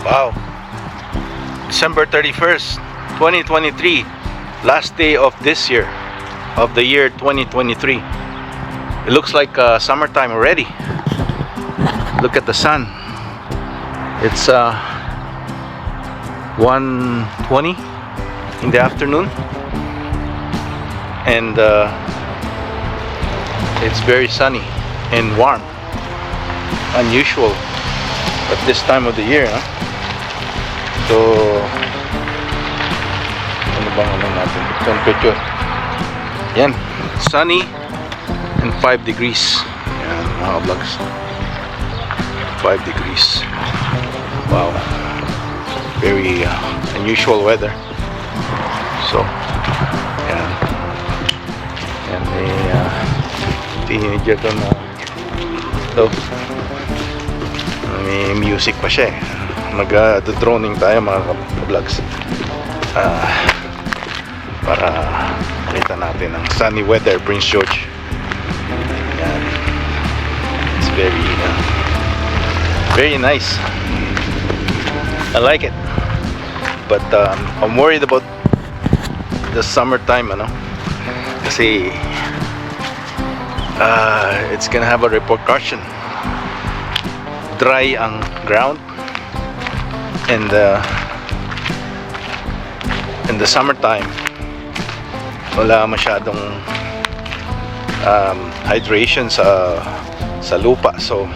Wow. December 31st, 2023. Last day of this year, of the year 2023. It looks like summertime already. Look at the sun. It's 1:20 in the afternoon, and it's very sunny and warm. Unusual at this time of the year, huh? So, ano bang natin? Temperature. Yan, sunny and 5 degrees. Yan, mga vlogs. 5 degrees. Wow. Very unusual weather. So, yan. Yan, may teenager doon na ito. May music pa siya eh. Mag-droning tayo mga vlogs. Para makita natin ang sunny weather, Prince George. Yan. It's very nice. I like it. But I'm worried about the summertime, ano? Kasi it's gonna have a repercussion. Dry ang ground, and in the summertime wala masyadong hydration sa lupa, so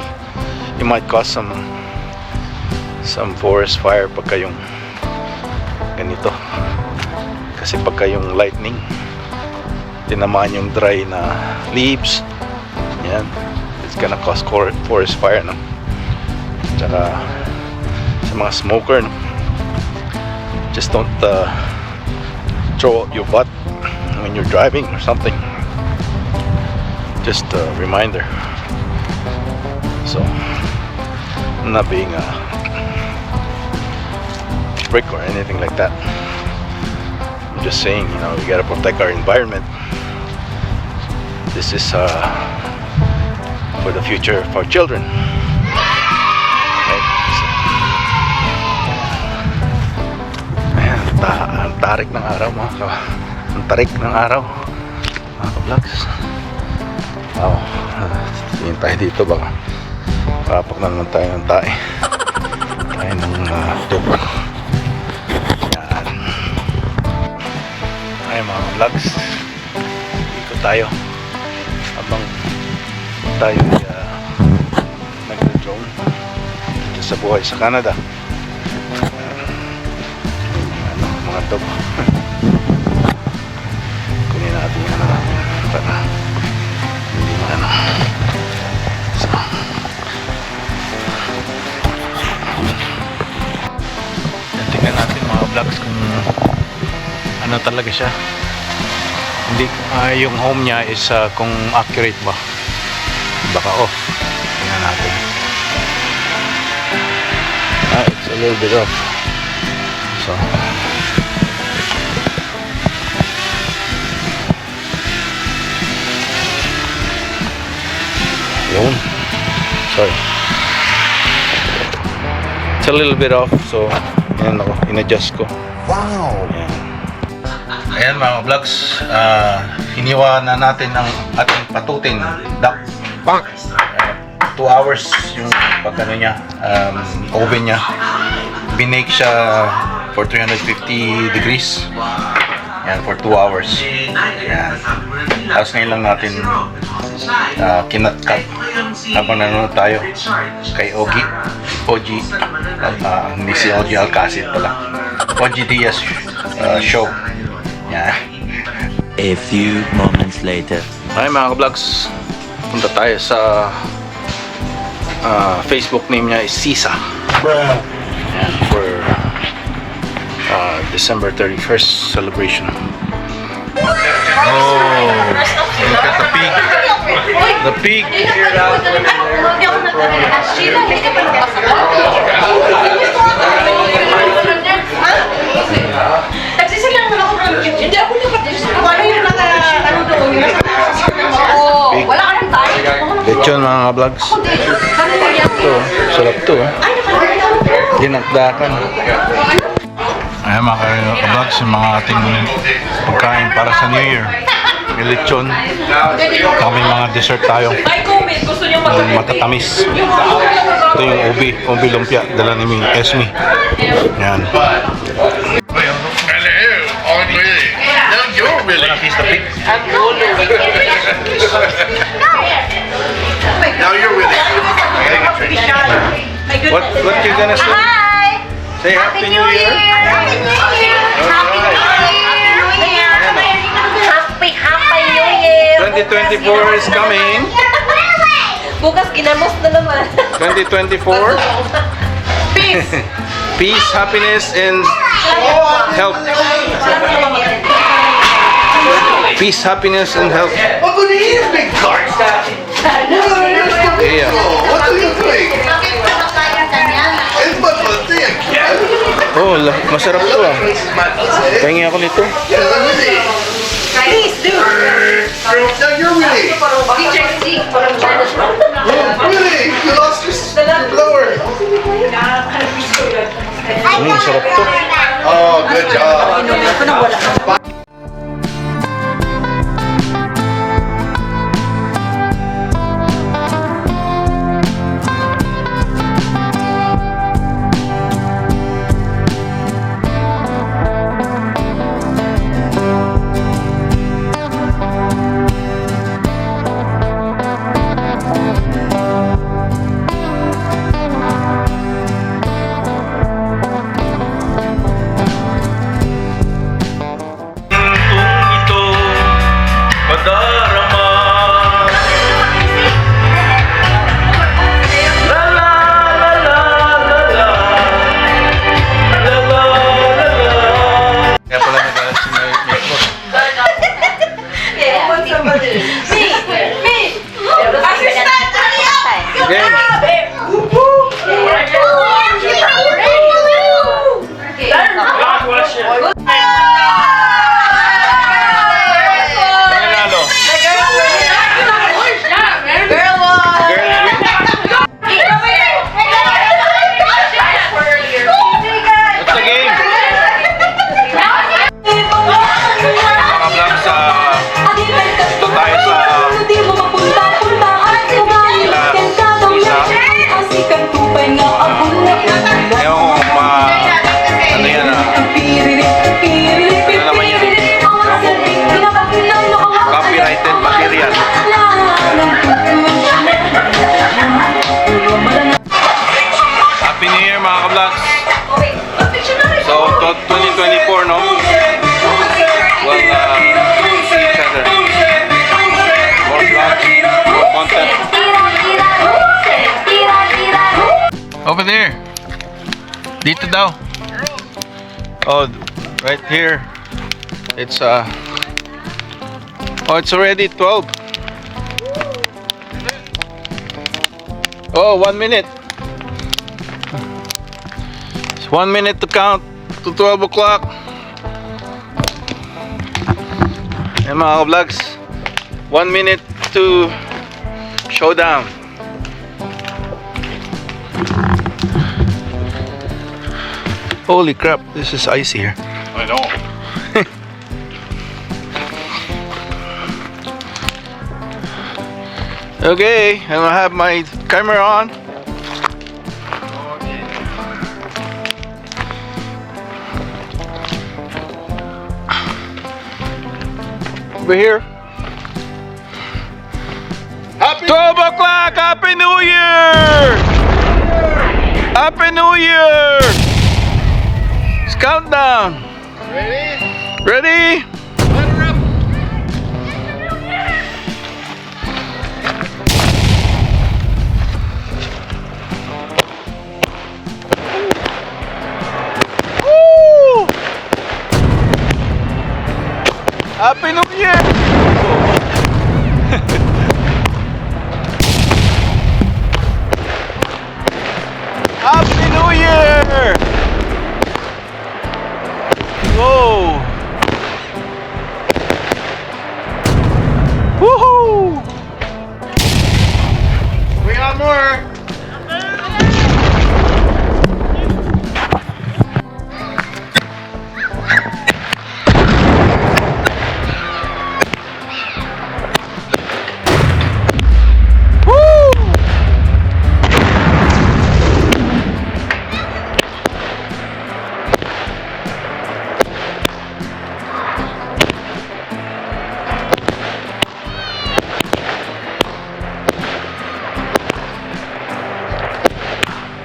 it might cause some forest fire pagka yung ganito, kasi pagka yung lightning tinamaan yung dry na leaves, yan, it's gonna cause forest fire, no? Tsaka sa mga smoker, no? Just don't throw out your butt when you're driving or something. Just a reminder. So, I'm not being a prick or anything like that. I'm just saying, you know, we gotta protect our environment. This is for the future of our children. Right? So, ayan, ang tarik ng araw, ang tarik ng araw, mga ka-vlogs. Wow, tingin tayo dito, baka papak na naman tayo ng tae. Tayo ng tubo. Yan. Ay mga vlogs, ikot tayo habang tayo nag-drone dito sa Buhaysacanada. Mga tubo. Kunin natin yung ano natin para hindi maano. So, tingnan natin mga vlogs kung ano talaga siya. Hindi, yung home niya is kung accurate ba, baka off. Tingnan natin. It's a little bit off. So yun, sorry, it's a little bit off, so yan ako, in-adjust ko. Wow. Yan. Ayan mga vlogs, hiniwa na natin ang ating patuting duck. 2 hours yung pagkano niya, oven niya. Binake siya for 350 degrees. Yan, for 2 hours. Yan. Tapos ngayon lang natin kinat-cut habang nanonood tayo kay Ogie. Hindi si Ogie Alcacid pala. Ogie Diaz show. Yan. A few moments later. Ay mga ka-vlogs, punta tayo sa Facebook name niya is Sisa. Yan, for December 31st celebration. Oh, look at the pig. The pig. Lechon mga vlogs. Ito, sarap to. Dinakdakan. Ayan mga ka-vlogs, yung mga ating pagkain para sa New Year. May lechon. Kami mga dessert tayo. Matatamis. Ito yung ubi lumpia. Dala ni Esme. Yan. Now you're with it. What you gonna say? Hi! Say Happy New Year. Happy New Year! Happy New Year! Happy New Year! 2024 is coming. Bukas ginamos na naman. 2024. Peace! Peace, happiness, and health. Peace, happiness, and health. What do you eat, big cart? Yeah. What are you doing? It's but a thing again. Oh, masarap to ah. Pahingi ako nito. Yeah, really. Please do! Now you're really. Really? You lost your blower. Sarap to. Oh, good job. Kaya pala nagalas si Mikmos. Me! Assistant! Hurry up! Again. Nanalo. Girl one! Girl win. What's the game? Mga vlogs, dito tayo sa ewan ko ano yan ano naman yan copyrighted material. Happy New Year mga ka-vlogs. So 2024 no? Well, see each other. More vlogs, more content. Over there. Dito daw. Oh, right here. It's oh, it's already 12. Oh, 1 minute. It's 1 minute to count to 12 o'clock. And mga vlogs, 1 minute to showdown. Holy crap, this is icy here. I know. Okay, and I have my camera on. Over here. Happy 12 o'clock! Happy New Year! Happy New Year! It's countdown. Ready? Ready? Ladder up. Woo! Happy New Year! Happy New Year! Whoa! Woohoo! We got more.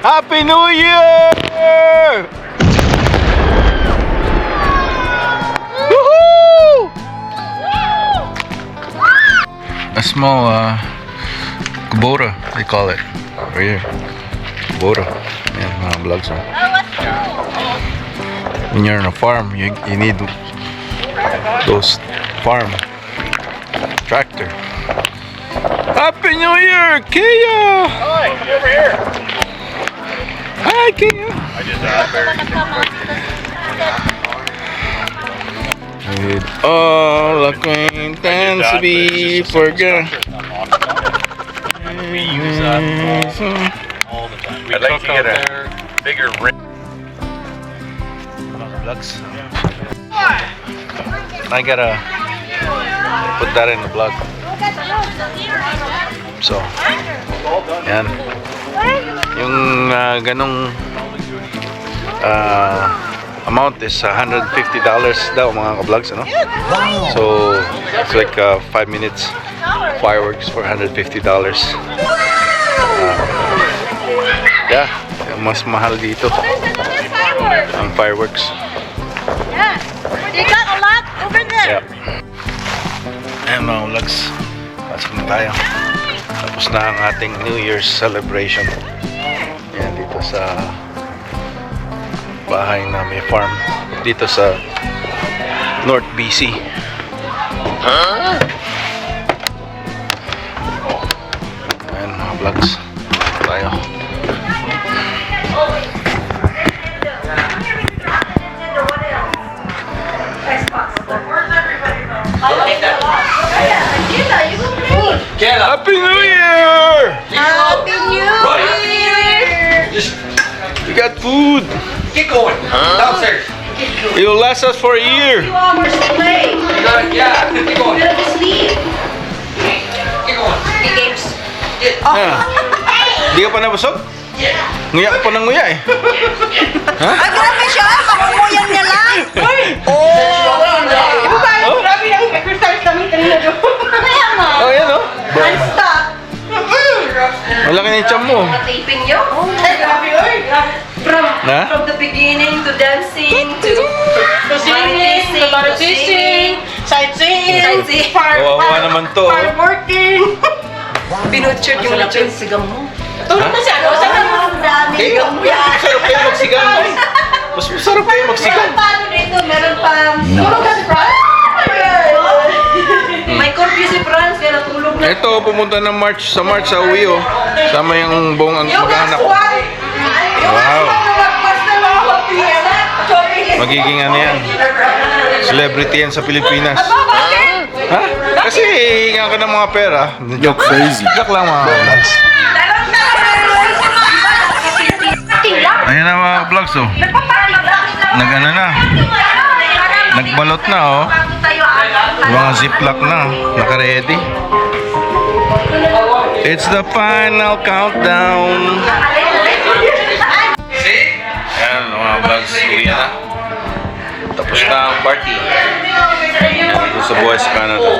Happy New Year! Woohoo! A small kubota, they call it. Right here. Kubota. Yan, mga vlogs. When you're on a farm, you need those farm tractor. Happy New Year, Kia! Hi, you over here. Hi, Kia! I just With all acquaintance be forgot. We use that all the time. I'd like to get a bigger ring. Vlogs. I gotta put that in the vlog. So, yan. Yung ganong amount is $150 daw mga ka-vlogs, ano? So, it's like 5 minutes fireworks for $150. Yeah, mas mahal dito ang fireworks. Yeah. They got a lot over there. Yeah. Ayan mga vlogs, pasok na tayo. Tapos na ang ating New Year's celebration. Yan dito sa bahay na may farm dito sa North BC. Ayan mga vlogs, tayo. Happy New Year! Happy New Year! We got food. Get going. Downstairs. It will last us for a year. 2 hours to play. Yeah, get going. We're gonna sleep. Get going. The games. Ah. Di ka pa nabusog? Nguya ka pa ng nguya eh. Ha? Ay, grabe siya! Kamukuyan niya lang! Oh? Grabe yung exercise kami kanina doon. Kaya nga. Oh, yan oh. Non-stop. Malaki na yung tiyan mo. Taping nyo? Ay, grabe, oy. Na? From the beginning to dancing to Marichising, sightseeing, Kawawa naman to. Oh. fireworking. Pinutsured yung lechon sigam mo. tulog na siya, no? Saan na? Ang dami. Eh, masarap kayo magsigang. Mas masarap kayo magsigang. Paano dito? Meron pang... Tulog na si Franz? May curfew si Franz, kaya natulog na. Ito, pumunta ng March sa uwi oh. Sama yung buong mag-anak. Wow. Magiging ano yan. Celebrity yan sa Pilipinas. Ha? Kasi hinga ka ng mga pera. Joke crazy. Joke lang mga vlogs. Ayan na mga vlogs oh. Nag-ano na. Nagbalot na oh. Mga ziplock na. Naka-ready. It's the final countdown. Ayan mga vlogs. Uwi na. Tapos na ang party. Ayan, sa Buhaysacanada.